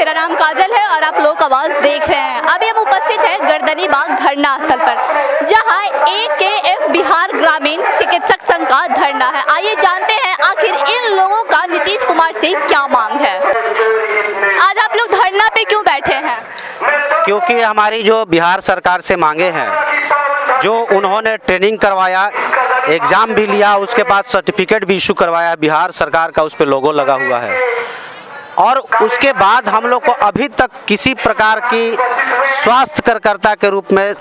मेरा नाम काजल है और आप लोग आवाज़ देख रहे हैं। अभी हम उपस्थित हैं गर्दनी बाग धरना स्थल पर, जहां AKF बिहार ग्रामीण चिकित्सक संघ का धरना है। आइए जानते हैं आखिर इन लोगों का नीतीश कुमार से क्या मांग है। आज आप लोग धरना पे क्यों बैठे हैं? क्योंकि हमारी जो बिहार सरकार से मांगे हैं, जो उन्होंने ट्रेनिंग करवाया, एग्ज़ाम भी लिया, उसके बाद सर्टिफिकेट भी इशू करवाया, बिहार सरकार का उस पर लोगो लगा हुआ है, और उसके बाद हम लोग को अभी तक किसी प्रकार की स्वास्थ्य कार्यकर्ता के रूप में,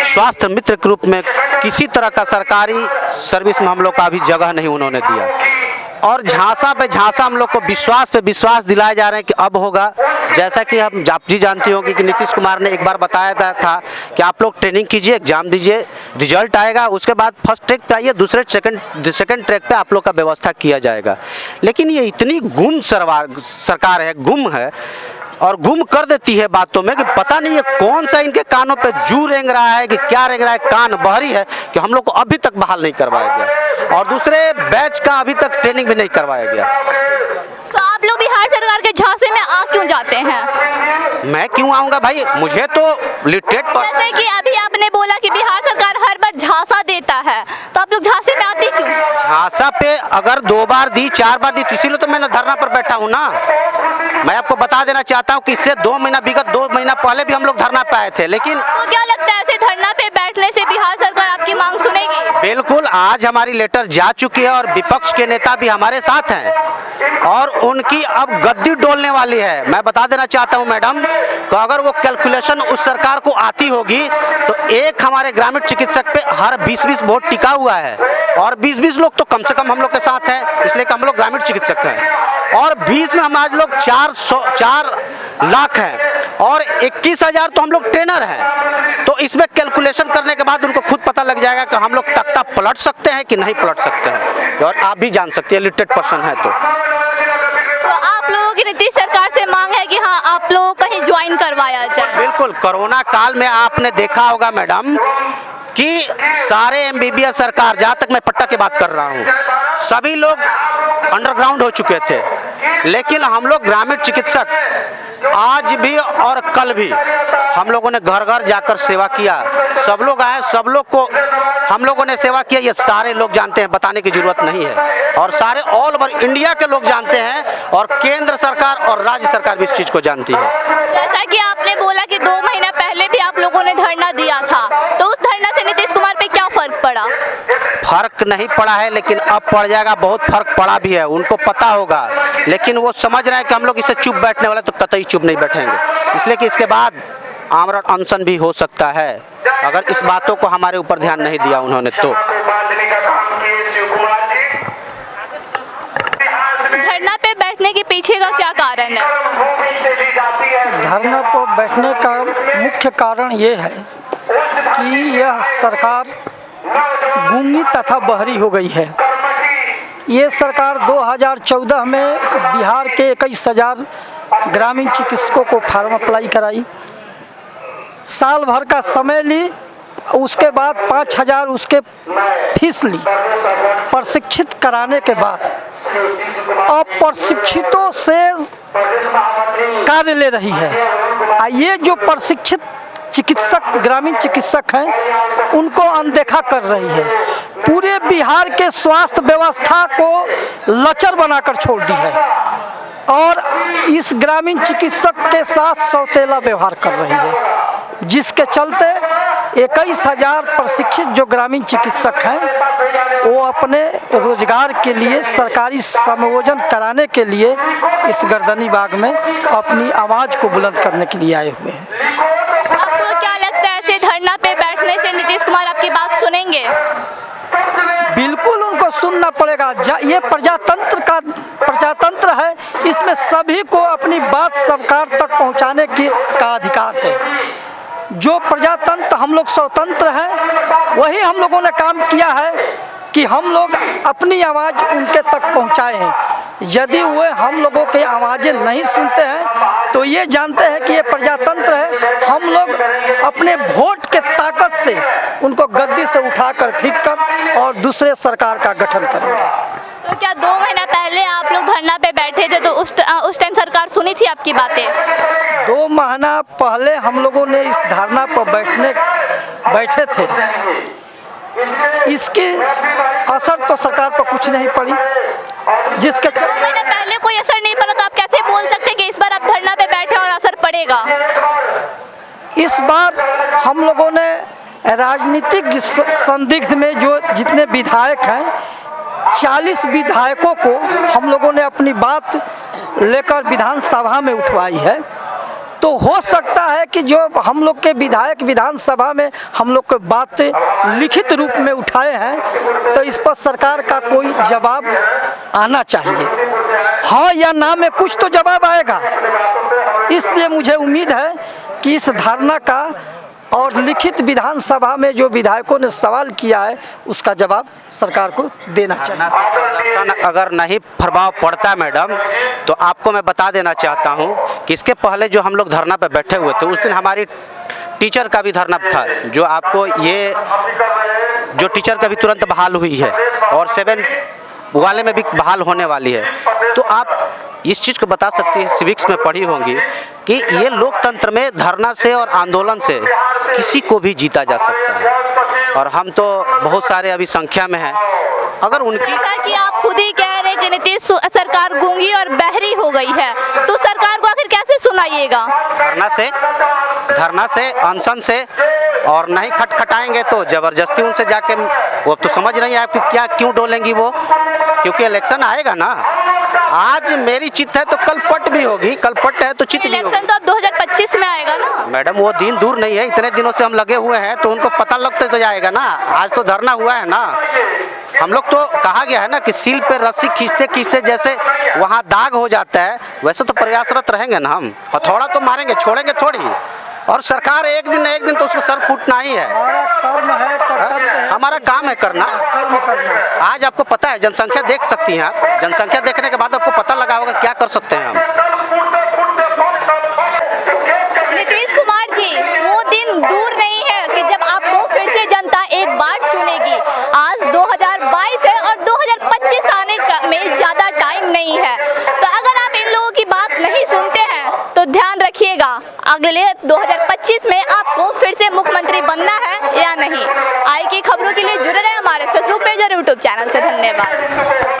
स्वास्थ्य मित्र के रूप में किसी तरह का सरकारी सर्विस में हम लोग का अभी जगह नहीं उन्होंने दिया। और झांसा पे झांसा हम लोग को विश्वास पे विश्वास दिलाए जा रहे हैं कि अब होगा। जैसा कि आप जी जानती होंगी कि नीतीश कुमार ने एक बार बताया था कि आप लोग ट्रेनिंग कीजिए, एग्जाम दीजिए, रिजल्ट आएगा, उसके बाद फर्स्ट ट्रैक पे आइए, दूसरे सेकंड ट्रैक पे आप लोग का व्यवस्था किया जाएगा। लेकिन ये इतनी गुम सरकार है, गुम है और गुम कर देती है बातों में कि पता नहीं है कौन सा इनके कानों पे जू रेंग रहा है कि क्या रेंग रहा है, कान बहरी है कि हम लोग को अभी तक बहाल नहीं करवाया गया और दूसरे बैच का अभी तक ट्रेनिंग भी नहीं करवाया गया। तो आप लोग बिहार सरकार के झांसे में आ क्यों जाते हैं? मैं क्यों आऊँगा भाई, मुझे तो लिटरेट जैसे कि अभी आपने बोला कि बिहार सरकार हर बार झांसा देता है, तो आप लोग झांसे में आते क्यों? झांसा पे अगर 2 बार दी, 4 बार दी, तो इसीलिए तो मैं धरना पर बैठा हूँ ना। मैं आपको बता देना चाहता हूँ कि इससे 2 महीना पहले भी हम लोग धरना पे आए थे, लेकिन तो क्या लगता है ऐसे धरना पे बैठने से बिहार सरकार आपकी मांग सुनेगी? बिल्कुल, आज हमारी लेटर जा चुकी है और विपक्ष के नेता भी हमारे साथ हैं और उनकी अब गद्दी डोलने वाली है। मैं बता देना चाहता हूं मैडम कि अगर वो कैलकुलेशन उस सरकार को आती होगी तो एक हमारे ग्रामीण चिकित्सक पे हर 20-20 वोट टिका हुआ है और 20-20 लोग तो कम से कम हम लोग के साथ हैं, इसलिए कि हम लोग ग्रामीण चिकित्सक हैं और 20 में हमारे लोग 4 लाख हैं और 21,000 तो हम लोग ट्रेनर हैं। तो इसमें कैलकुलेशन करने के बाद उनको खुद पता लग जाएगा कि हम लोग तख्ता पलट सकते हैं कि नहीं पलट सकते हैं, और आप भी जान सकते हैं लिटरेट पर्सन है। तो आप लोगों की नीतीश सरकार से मांग है कि हाँ आप लोगों को कहीं ज्वाइन करवाया जाए। बिल्कुल, कोरोना काल में आपने देखा होगा मैडम कि सारे MBBS सरकार, जहाँ तक मैं पट्टा की बात कर रहा हूँ, सभी लोग अंडरग्राउंड हो चुके थे, लेकिन हम लोग ग्रामीण चिकित्सक आज भी और कल भी हम लोगों ने घर घर जाकर सेवा किया। सब लोग आए, सब लोग को हम लोगों ने सेवा किया, ये सारे लोग जानते हैं, बताने की जरूरत नहीं है और सारे ऑल ओवर इंडिया के लोग जानते हैं और केंद्र सरकार और राज्य सरकार भी इस चीज को जानती है। जैसा कि आपने बोला कि 2 महीना पहले भी आप लोगों ने धरना दिया था, तो उस धरना से नीतीश कुमार पे क्या फर्क पड़ा? फर्क नहीं पड़ा है, लेकिन अब पड़ जाएगा, बहुत फर्क पड़ा भी है, उनको पता होगा, लेकिन वो समझ रहे हैं कि हम लोग इससे चुप बैठने वाले तो कतई चुप नहीं बैठेंगे, इसलिए कि इसके बाद आमरण अनशन भी हो सकता है अगर इस बातों को हमारे ऊपर ध्यान नहीं दिया उन्होंने तो। धरना पे बैठने के पीछे का क्या कारण है? धरना पर बैठने का मुख्य कारण ये है कि यह सरकार गूंगी तथा बहरी हो गई है। ये सरकार 2014 में बिहार के 21,000 ग्रामीण चिकित्सकों को फार्म अप्लाई कराई, साल भर का समय ली, उसके बाद 5,000 उसके फीस ली। प्रशिक्षित कराने के बाद अप्रशिक्षितों से कार्य ले रही है। ये जो प्रशिक्षित चिकित्सक, ग्रामीण चिकित्सक हैं, उनको अनदेखा कर रही है। पूरे बिहार के स्वास्थ्य व्यवस्था को लचर बनाकर छोड़ दी है और इस ग्रामीण चिकित्सक के साथ सौतेला व्यवहार कर रही है, जिसके चलते 21,000 प्रशिक्षित जो ग्रामीण चिकित्सक हैं वो अपने रोजगार के लिए, सरकारी समायोजन कराने के लिए इस गर्दनी बाग में अपनी आवाज़ को बुलंद करने के लिए आए हुए हैं। आपको क्या लगता है ऐसे धरना पे बैठने से नीतीश कुमार आपकी बात सुनेंगे? बिल्कुल उनको सुनना पड़ेगा। ये प्रजातंत्र है, इसमें सभी को अपनी बात सरकार तक पहुंचाने का अधिकार है। जो प्रजातंत्र, हम लोग स्वतंत्र हैं, वही हम लोगों ने काम किया है कि हम लोग अपनी आवाज़ उनके तक पहुंचाए हैं। यदि वे हम लोगों की आवाज़ें नहीं सुनते हैं तो ये जानते हैं कि ये प्रजातंत्र है, हम लोग अपने वोट के ताकत से उनको गद्दी से उठाकर फेंक कर और दूसरे सरकार का गठन करेंगे। तो क्या 2 महीना पहले आप लोग धरना पे बैठे थे तो उस टाइम सरकार सुनी थी आपकी बातें? 2 महीना पहले हम लोगों ने इस धरना पर बैठे थे। इसके असर तो सरकार पर कुछ नहीं पड़ी, जिसके 2 महीने पहले कोई असर नहीं पड़ा तो आप कैसे बोल सकते कि इस बार आप धरना पे बैठे और असर पड़ेगा? इस बार हम लोगों ने राजनीतिक संदिग्ध में जो जितने विधायक हैं 40 विधायकों को हम लोगों ने अपनी बात लेकर विधानसभा में उठवाई है। तो हो सकता है कि जो हम लोग के विधायक विधानसभा में हम लोग के बात लिखित रूप में उठाए हैं तो इस पर सरकार का कोई जवाब आना चाहिए। हाँ या ना में कुछ तो जवाब आएगा। इसलिए मुझे उम्मीद है कि इस धारणा का और लिखित विधानसभा में जो विधायकों ने सवाल किया है उसका जवाब सरकार को देना चाहिए। प्रदर्शन अगर नहीं प्रभाव पड़ता मैडम तो आपको मैं बता देना चाहता हूं कि इसके पहले जो हम लोग धरना पे बैठे हुए थे उस दिन हमारी टीचर का भी धरना था, जो आपको ये जो टीचर का भी तुरंत बहाल हुई है और 7 वाले में भी बहाल होने वाली है। तो आप इस चीज़ को बता सकती है, सिविक्स में पढ़ी होंगी कि ये लोकतंत्र में धरना से और आंदोलन से किसी को भी जीता जा सकता है और हम तो बहुत सारे अभी संख्या में हैं। अगर उनकी जैसा कि आप खुद ही कह रहे हैं कि नीतीश सरकार गूंगी और बहरी हो गई है तो सरकार को आखिर कैसे सुनाइएगा? धरना से अनशन से और नहीं खटखटाएंगे तो जबरदस्ती उनसे जाके वो तो समझ रही है आपकी क्या क्यों डोलेंगी वो, क्योंकि इलेक्शन आएगा ना। आज मेरी चित है तो कल पट भी होगी, कल पट है तो चित भी होगी। इलेक्शन तो अब 2025 में आएगा ना मैडम, वो दिन दूर नहीं है, इतने दिनों से हम लगे हुए हैं तो उनको पता लगता तो जाएगा ना। आज तो धरना हुआ है ना, हम लोग तो कहा गया है ना कि सील पे रस्सी खींचते खींचते जैसे वहाँ दाग हो जाता है वैसे तो प्रयासरत रहेंगे ना हम, हथौड़ा तो मारेंगे, छोड़ेंगे थोड़ी। और सरकार एक दिन न एक दिन तो उसको सर फूटना ही है। हमारा काम है करना। आज आपको पता है, जनसंख्या देख सकती हैं आप, जनसंख्या देखने के बाद आपको पता लगा होगा क्या कर सकते हैं हम। नीतीश कुमार जी, वो दिन दूर नहीं है कि जब आपको फिर से जनता एक बार चुनेगी। आज 2022 है और 2025 आने में ज़्यादा टाइम नहीं है। तो अगर आप इन लोगों की बात नहीं सुनते हैं तो ध्यान रखिएगा, अगले 2025 में आपको फिर से मुख्यमंत्री बनना है या नहीं। आई की खबरों के लिए जुड़े रहे हमारे फेसबुक पेज और यूट्यूब चैनल से। धन्यवाद।